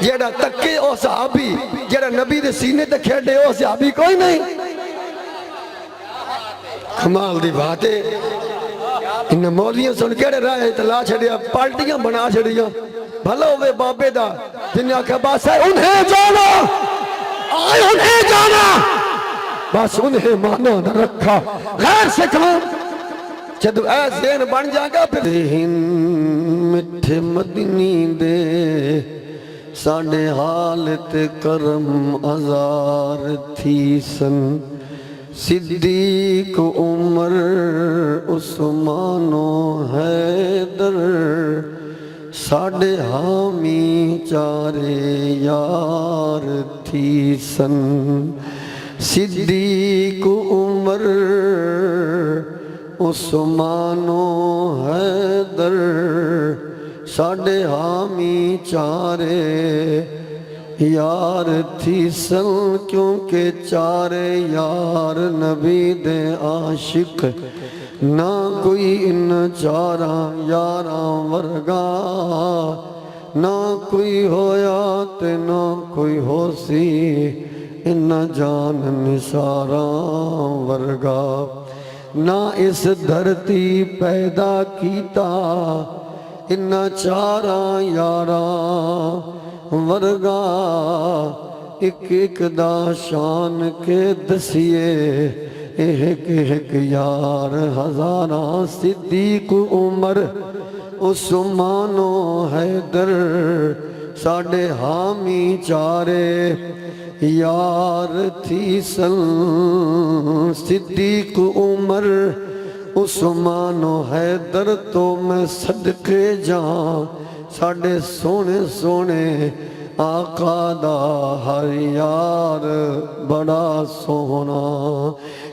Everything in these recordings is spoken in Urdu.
جیڑا تکے او صحابی، جیڑا نبی دے سینے تے کھیڑے او صحابی کوئی نہیں۔ کمال دی بات ہے، انہیں مولیاں سن کیڑے رائے تلا چھڑیا، پالٹیاں بنا چھڑیا، بھلا ہوئے بابے دا جنہیں آکھا بس ہے انہیں جانا، آئے انہیں جانا، بس انہیں مانا نہ رکھا، غیر سے کام جدو اے ذہن بن جاگا پھر مٹھے مدنی دے ساڑھے حالت کرم ازار تھی سن، صدیق عمر عثمان و حیدر ساڑھے حامی چارے یار تھی سن، صدیق عمر عثمان و حیدر ساڑھے حامی چارے یار تھی سن، کیونکہ چارے یار نبی دے عاشق، نہ کوئی ان چاراں یاراں ورگا، نہ کوئی ہویا تے نہ کوئی ہو سی ان جان نثاراں ورگا، نہ اس دھرتی پیدا کیتا ان چاراں یاراں ورگا، ایک ایک دا شان کے دسیے ایک ایک یار ہزاراں، صدیق عمر عثمان و حیدر ساڑھے حامی چارے یار تھی سن، صدیق عمر عثمان و حیدر تو میں صدقے جاں ساڑھے سونے سونے آقا دا ہر یار بڑا سونا،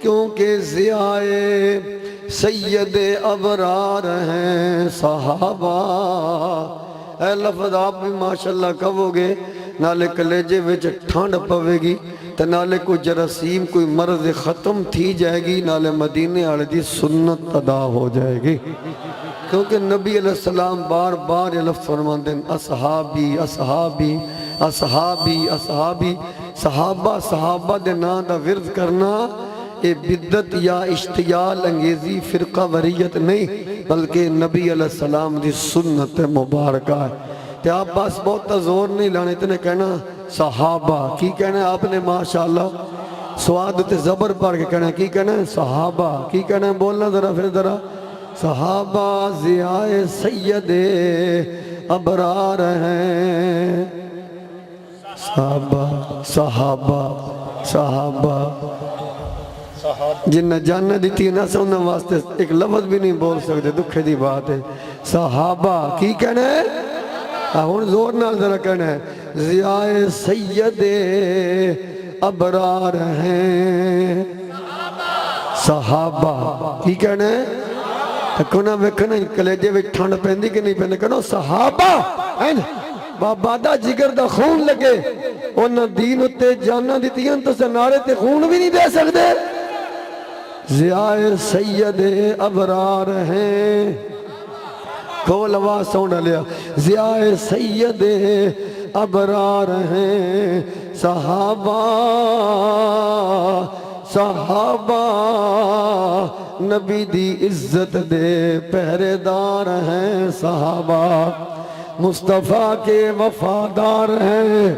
کیونکہ ضیائے سید ابرار ہیں صحابہ۔ اے لفظ آپ بھی ماشاءاللہ کہو گے نالے کلیجے وچ ٹھانڈ پوے گی تے نالے کوئی جراثیم کوئی مرض ختم تھی جائے گی، نالے مدینے والے دی سنت ادا ہو جائے گی، کیونکہ نبی علیہ السلام بار بار یہ لفظ فرماتے ہیں اصحابی اصحابی اصحابی اصحابی، صحابہ صحابہ دے نا دا ورد کرنا یہ بدت یا اشتیال انگیزی فرقہ وریت نہیں، بلکہ نبی علیہ السلام دی سنت مبارکہ ہے۔ تے آپ بس بہت زور نہیں لانے اتنے کہنا صحابہ، کی کہنا ہے آپ نے ماشاءاللہ سواد تے زبر پڑھ کے کہنا ہے، کی کہنا ہے صحابہ، کی کہنا ہے بولنا ذرا پھر ذرا، صحابہ ضیائے سید ابرار ہیں، صحابہ صحابہ صحابہ، جنہ جاننا دیتی ہے نہ سننا واسطے ایک لفظ بھی نہیں بول سکتے، دکھے دی بات ہے، صحابہ کی کہنا ہے، ہون زور نہ ذرا کہنا ہے، ضیائے سید ابرار ہیں، صحابہ کی کہنا ہے، کہنا ویکھنا کلیجے وچ ٹھنڈ پہندی کہ نہیں پہندی، کہنا صحابہ بابا دا جگر دا خون لگے انہاں دین اتے جاننا دیتی ہیں تو سنارے تے خون بھی نہیں دے سکتے، ضیائے سید ابرار ہیں، کول آواز سونا لیا، ضیائے سید ابرار ہیں، صحابہ صحابہ نبی دی عزت دے پہرے دار ہیں، صحابہ مصطفیٰ کے وفادار ہیں،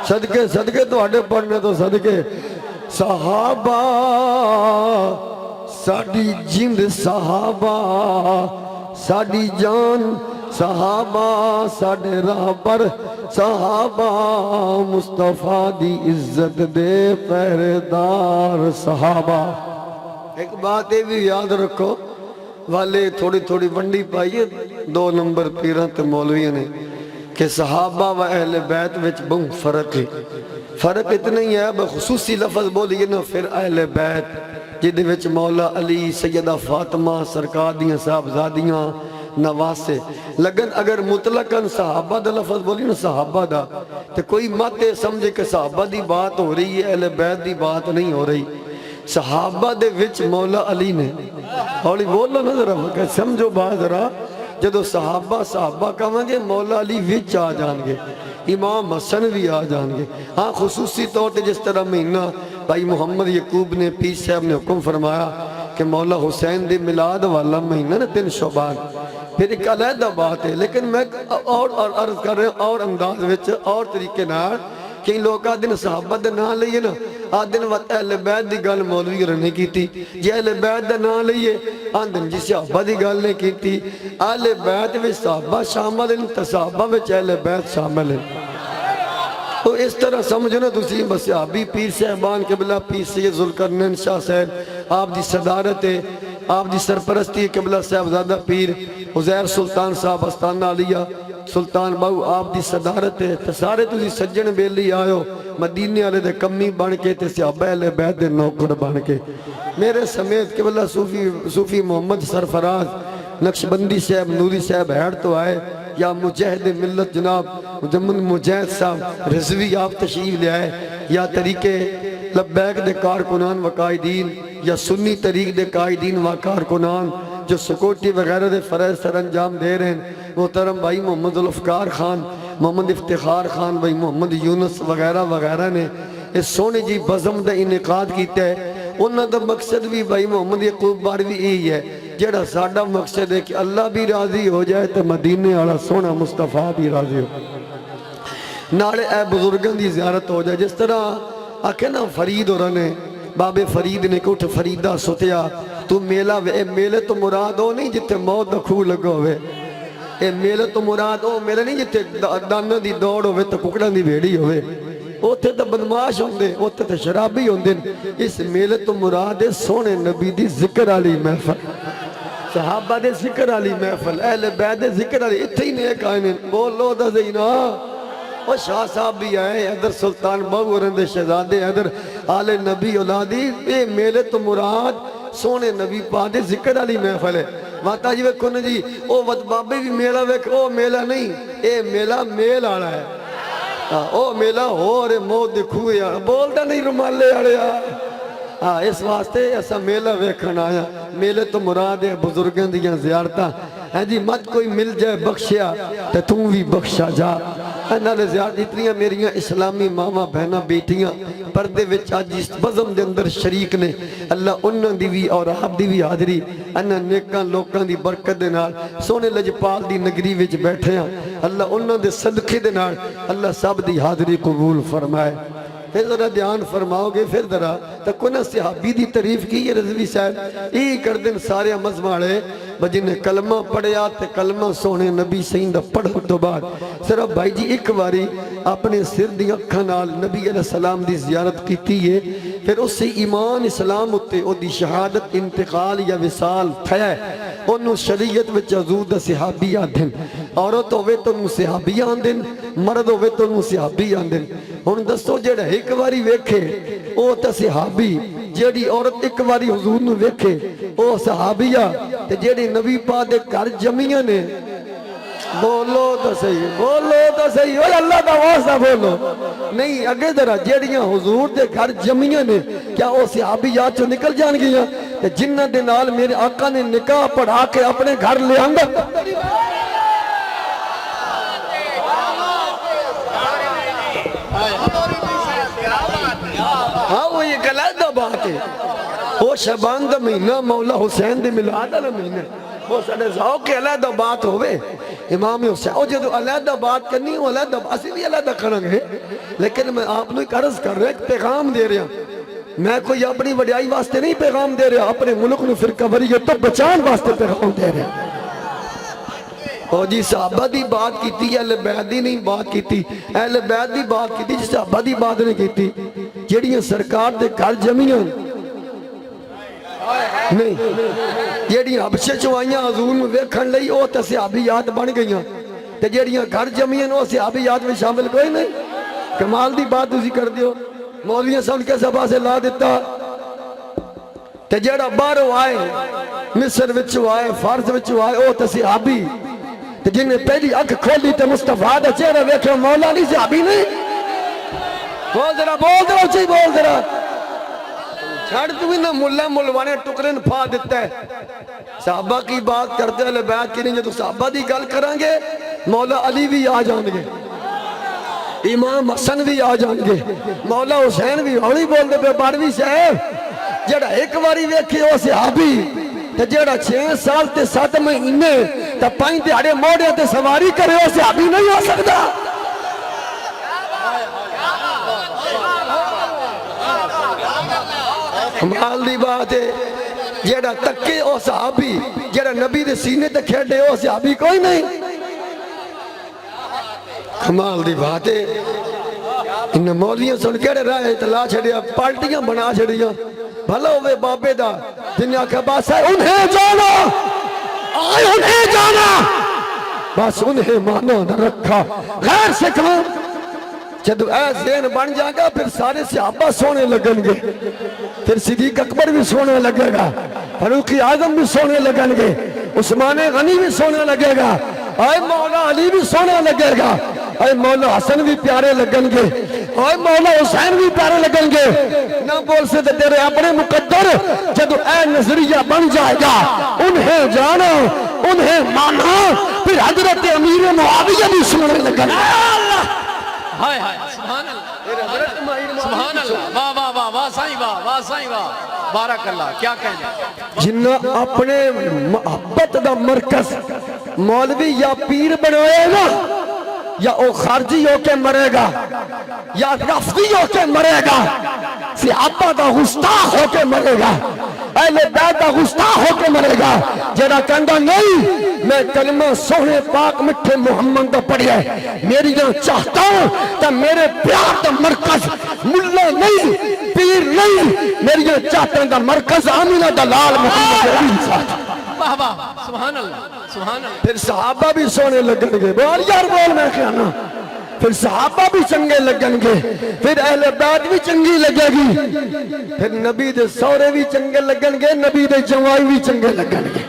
صدقے صدقے تو ہڈے پڑھنے تو صدقے، صحابہ ساڑی جند صحابہ ساڑی جان صحابہ ساڑے راہ پر صحابہ مصطفیٰ دی عزت دے پہرے دار صحابہ۔ ایک بات یہ بھی یاد رکھو والے تھوڑی تھوڑی ونڈی پائیے 2 نمبر پیران تے مولویاں نے کہ صحابہ و اہل بیت وچ بہت فرق ہے، فرق اتنا ہی ہے بخصوصی لفظ بولیے نا پھر اہل بیت جدے وچ مولا علی سیدہ فاطمہ سرکار دیاں صاحبزادیاں نواسے لگن، اگر مطلقاً صحابہ دا لفظ بولی نا صحابہ دا تو کوئی مت سمجھے کہ صحابہ دی بات ہو رہی ہے اہل بیت دی بات نہیں ہو رہی، صحابہ دے وچ مولا علی نے ہولی بولو نا ذرا سمجھو بات ذرا، جدو صحابہ صحابہ کہیں گے مولا علی وچ آ جان گے، امام حسن بھی آ جان گے. ہاں خصوصی طور پہ جس طرح مہینہ بھائی محمد یعقوب نے پیر صاحب نے حکم فرمایا کہ مولا حسین دی میلاد والا مہینہ نا 3 شعبان پھر ایک علیحدہ بات ہے. لیکن میں اور عرض کر رہے ہیں اور انداز وچ اور طریقے نال کہ لوگ آدھن صحابہ دے نام لئیے نا آدھن وقت اہل بیت دی گل مولوی رہنے کی تھی جی اہل بیت دا نام لئیے آدھن جی صحابہ دی گل نے کی تھی. اہل بیت وچ صحابہ شامل ہیں تو صحابہ وچ اہل بیت شامل ہیں. تو اس طرح سمجھو نا تسی بس صحابی پیر صاحبان قبلہ پیر سید ذوالقرنین شاہ صاحب آپ دی صدارت ہے آپ دی سرپرستی قبلہ صاحبزادہ پیر عزیر سلطان صاحب استانہ علیہ سلطان باو آپ دی صدارت ہے تو سارے تسی سجن بیلی آئو مدینے والے دے کمی بن کے تے صحابہ اہل بیت دے نوکر بن کے. میرے سمیت قبلہ صوفی محمد سرفراز نقشبندی صاحب نوری صاحب ہیڑ تو آئے یا مجاہد ملت جناب مجمن مجاہد صاحب رضوی آپ تشریف لے آئے یا طریقے لبیک دے کارکنان و قائدین یا سنی طریق دے قائدین و کارکنان جو سکوٹی وغیرہ دے فرائض سر انجام دے رہے ہیں محترم بھائی محمد ذوالفقار خان محمد افتخار خان بھائی محمد یونس وغیرہ وغیرہ نے اس سونے جی بزم دے انعقاد کیتے ہیں. انہاں دا مقصد بھی بھائی محمد یعقوب باروی یہی ہے جیڑا ساڈا مقصد ہے کہ اللہ بھی راضی ہو جائے تو مدینے والا سونا مصطفیٰ بھی راضی ہو نالے اے بزرگاں دی زیارت ہو جائے. جس طرح آکے نا فرید ہو رہنے بابے فرید نے کٹھ فریدہ ستیا تو میلہ اے میلے تو مراد ہو نہیں جتے موت دا کھو لگو ہوئے اے میلے تو مراد ہو میلے نہیں جتے دانہ دی دوڑ ہوئے تو ککڑان دی بھیڑی ہوئے اوتھے تو بدماش ہوندے اوتھے تو شرابی ہوندے. اس میلے تو مراد ہے سونے نبی دی ذکر علی محفل صحابہ دے ذکر علی محفل اہل بیت دے ذکر علی اتھے ہی نیک آئے ہیں بولو دا زینا اور شاہ صاحب بھی آئے ادھر سلطان بہو رندے شہزادے ادھر آل نبی اولادی اے میلے تو مراد سونے نبی پاک دے ذکر علی محفل ہے. ماتا جی ویکھو نا جی او وقت بابے بھی میلہ ویکھ او میلہ نہیں اے میلہ میل آڑا ہے او میلہ ہو رہے موت دکھوئے بولتا نہیں رمالے آڑے اس واسطے ایسا میلہ ویکھن آیا. میلے تو مراد ہے بزرگان دیاں زیارتاں ہیں جی مت کوئی مل جائے بخشیا تے تم بھی بخشا جا. نالے زیارت اتنیاں میریاں اسلامی ماما بہنہ بیٹیاں پردے وچ آج اس بزم دے اندر شریک نے اللہ انہاں دی بھی اور آپ دی بھی حاضری انہاں نیکاں لوکاں دی برکت دے نال سونے لجپال دی نگری وچ بیٹھے ہیں اللہ انہاں دے صدقے دے نال اللہ سب دی حاضری قبول فرمائے. پھر ذرا دھیان فرماؤ گے پھر ذرا تکونا صحابی دی تعریف کی یہ رضوی صاحب ای کر دن سارے مزماڑے بجن کلمہ پڑھیا تے کلمہ سونے نبی سیندہ پڑھو تو بعد صرف بھائی جی ایک باری اپنے سر دی اکھا نال نبی علیہ السلام دی زیارت کیتی ہے پھر اس سے ایمان اسلام ہوتے او دی شہادت انتقال یا وصال تھیا ہے انہوں شریعت وچ حضور صحابی آدھن عورت ہوئے تو انہوں صحابی آندن مرد ہوئے تو انہوں صحابی آندن. ہن دستو جڑا ایک باری ویکھے او تا صحابی جیڑی عورت ایک باری حضور نو ویکھے او صحابیہ تے جیڑی نبی پاک دے گھر جمیاں نے بولو تو صحیح اوہ اللہ دا واسطہ بولو نہیں اگے ذرا جیڑیاں حضور دے گھر جمیاں نے کیا او صحابیات چو نکل جان گیا تے جنہ دے نال میرے آقا نے نکاح پڑھا کے اپنے گھر لے آنگا ہاں وہ یہ غلط بات ہے وہ شبان دا مہینہ مولا حسین دے ملادہ دا مہینہ وہ سڑے ذوق کے علیحدہ بات ہوئے امام حسین وہ جدو علیحدہ بات کرنی وہ علیحدہ اسی بھی علیحدہ کرنگ ہے لیکن میں آپ نے ایک عرض کر رہا ایک پیغام دے رہا میں کوئی اپنی وڈیائی واسطے نہیں پیغام دے رہا اپنے ملک نے فرقہ وریت تو بچان واسطے پیغام دے رہا اور جی صحابہ دی بات کی تھی اہل بیت دی نہیں بات کی تھی اہل بیت دی بات کی تھی جی صحابہ دی بات نہیں کی تھی جیڑیاں سرکار دے گھر جمیاں نہیں جیڑیاں حبشے چوائیاں حضور میں ویکھن لئی او تے صحابیات بن گئیاں تے جیڑیاں گھر جمیاں او صحابیات میں شامل کوئی نہیں کمال دی بات اسی کر دیو مولویاں سن کے سبا سے لا دیتا تے جیڑا باہروں آئے مصر وچوں آئے فارس وچوں آئے او تے صحابی تے جن نے پہلی اکھ کھولی تے مصطفیٰ دا چہرہ ویکھے مولا نہیں صحابی نہیں بول ذرا اچھی بول ذرا چھڑ تو بھی نہ ملہ ملوانے ٹکرن پھا دیتا ہے صحابہ کی بات کرتے ہیں بیعت کی نہیں جو تو صحابہ دی گل کریں گے مولا علی بھی آ جان گے امام حسن بھی آ جان گے، مولا حسین بھی ہولی بول دے پہ باروی صاحب جڑا ایک باری ویکھے وہ صحابی تے جڑا 6 سال تے 7 مہینے تے 5 دہاڑے موڑے تے سواری کرے وہ صحابی نہیں ہو سکتا۔ کمال دی بات ہے جڑا تکے او صحابی جڑا نبی دے سینے تے کھیڑے او صحابی کوئی نہیں۔ کمال دی بات ہے انہیں مولیاں سن کہڑے رہے اطلاع چھڑیا پالٹیاں بنا چھڑیا بھلا ہوئے بابے دا دنیا کے باس ہے انہیں جانا آئے انہیں جانا بس انہیں مانا نہ رکھا غیر سے کام جدو اے ذہن بن جائے گا پھر سارے صحابہ سونے لگن گے، پھر صدیق اکبر بھی سونے لگے گا، فاروق اعظم بھی سونے لگن گے، عثمان غنی بھی سونے لگے گا، اے مولا علی بھی سونے لگے گا، اے مولا حسن بھی پیارے لگن گے، اے مولا حسین بھی پیارے لگن گے۔ نہ بول سے تیرے اپنے مقدر جدو اے نظریہ بن جائے گا انہیں جانا انہیں مانا پھر حضرت امیر معاویہ بھی سونے لگن گے۔ ہائے ہائے سبحان اللہ سبحان اللہ واہ واہ واہ واہ سائیں واہ سائیں واہ بارک اللہ کیا کہنے جنہ اپنے محبت دا مرکز مولوی یا پیر بنائے گا یا او خارجی ہو کے مرے گا یا رفضی ہو کے مرے گا صحابہ دا گستاخ ہو کے مرے گا اہل بیت دا گستاخ ہو کے مرے گا جڑا کہندا نہیں میں کلمہ سونے پاک مٹھے محمد دا پڑھیا ہے میری جہاں چاہتا ہوں تو میرے پیار دا مرکز ملہ نہیں پیر نہیں میری جہاں چاہتا ہوں دا مرکز آمینہ دلال محمد علی صاحب واہ واہ سبحان اللہ سبحان اللہ۔ پھر صحابہ بھی سونے لگن گے بول یار بول میں کہنا پھر صحابہ بھی چنگے لگن گے پھر اہل بیت بھی چنگی لگے گی پھر نبی دے سورے بھی چنگے لگن گے نبی دے جوائی بھی چنگے لگن گے۔